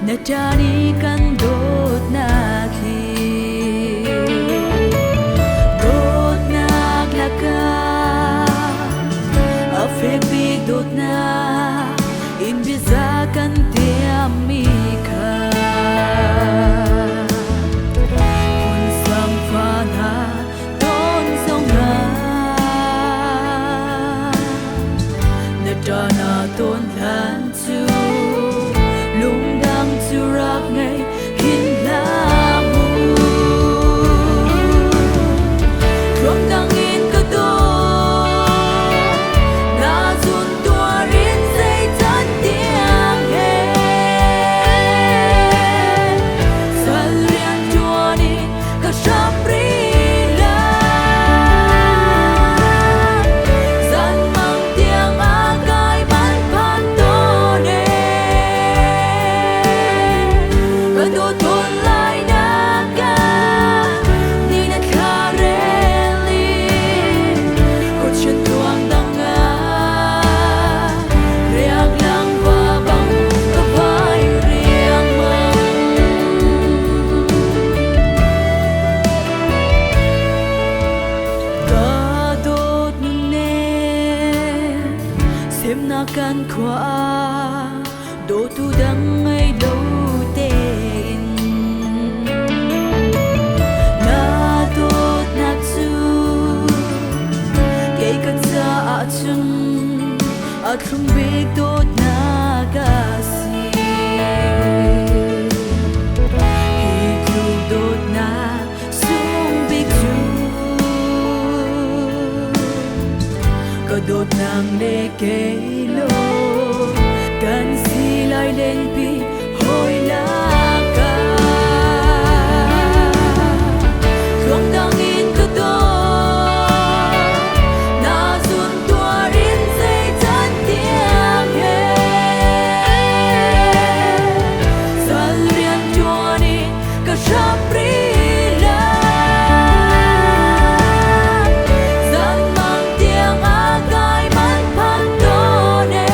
na jani kan dot na khi dot na glaka a fek big dot na in biza kan tiam mi kha kun sam fa na ton song na dana ton lan chu lung dang chu rak ngay hin la mu rom dang in ka do na zun tua rin say tan tiang he sal rian chua ni ka sham ri la san mang tiang a gai man pan to ne ka do ton lai na ka ni na kha re li ko chen tuang dang a riang lang va bang ka vai riang mang ka dot nu ne xem na kan khwa do tu dang ai lo te in na dot na chu ke ka cha a chung a thum big dot na ka si hi ku dot na sung big chu ka dot nang le ke lo kan si lai len pi hoi la ka không dang in ka do na zun tua rin say tan tiang he sal rian chua ni ka shap ri la san mang tiang a gai man pan to ne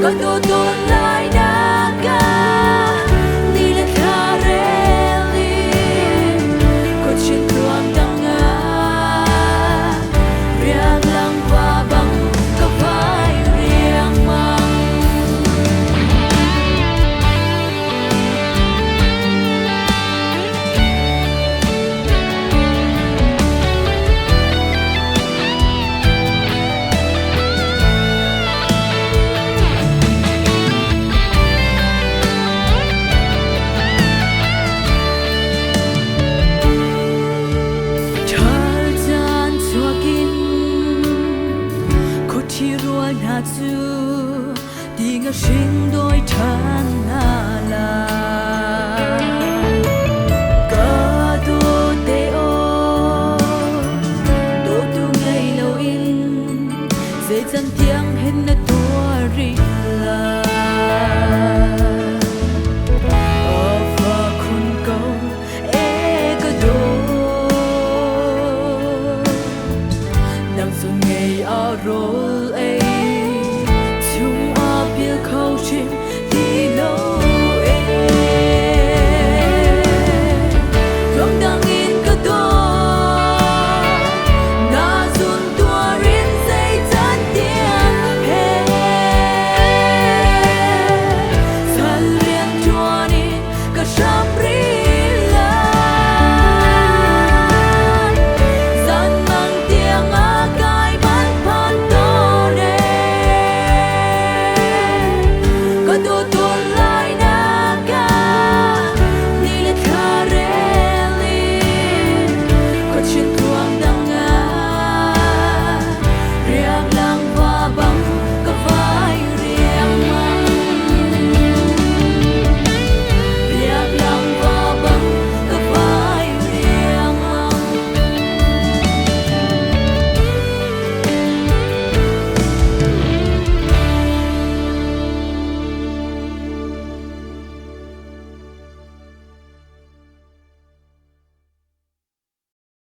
ka do ton lai na ka ni na kha re li ko chin tuang dang a riang lang va bang ka vai riang mang chal chan chuakin ko thi rual na chu ting a hring doi tha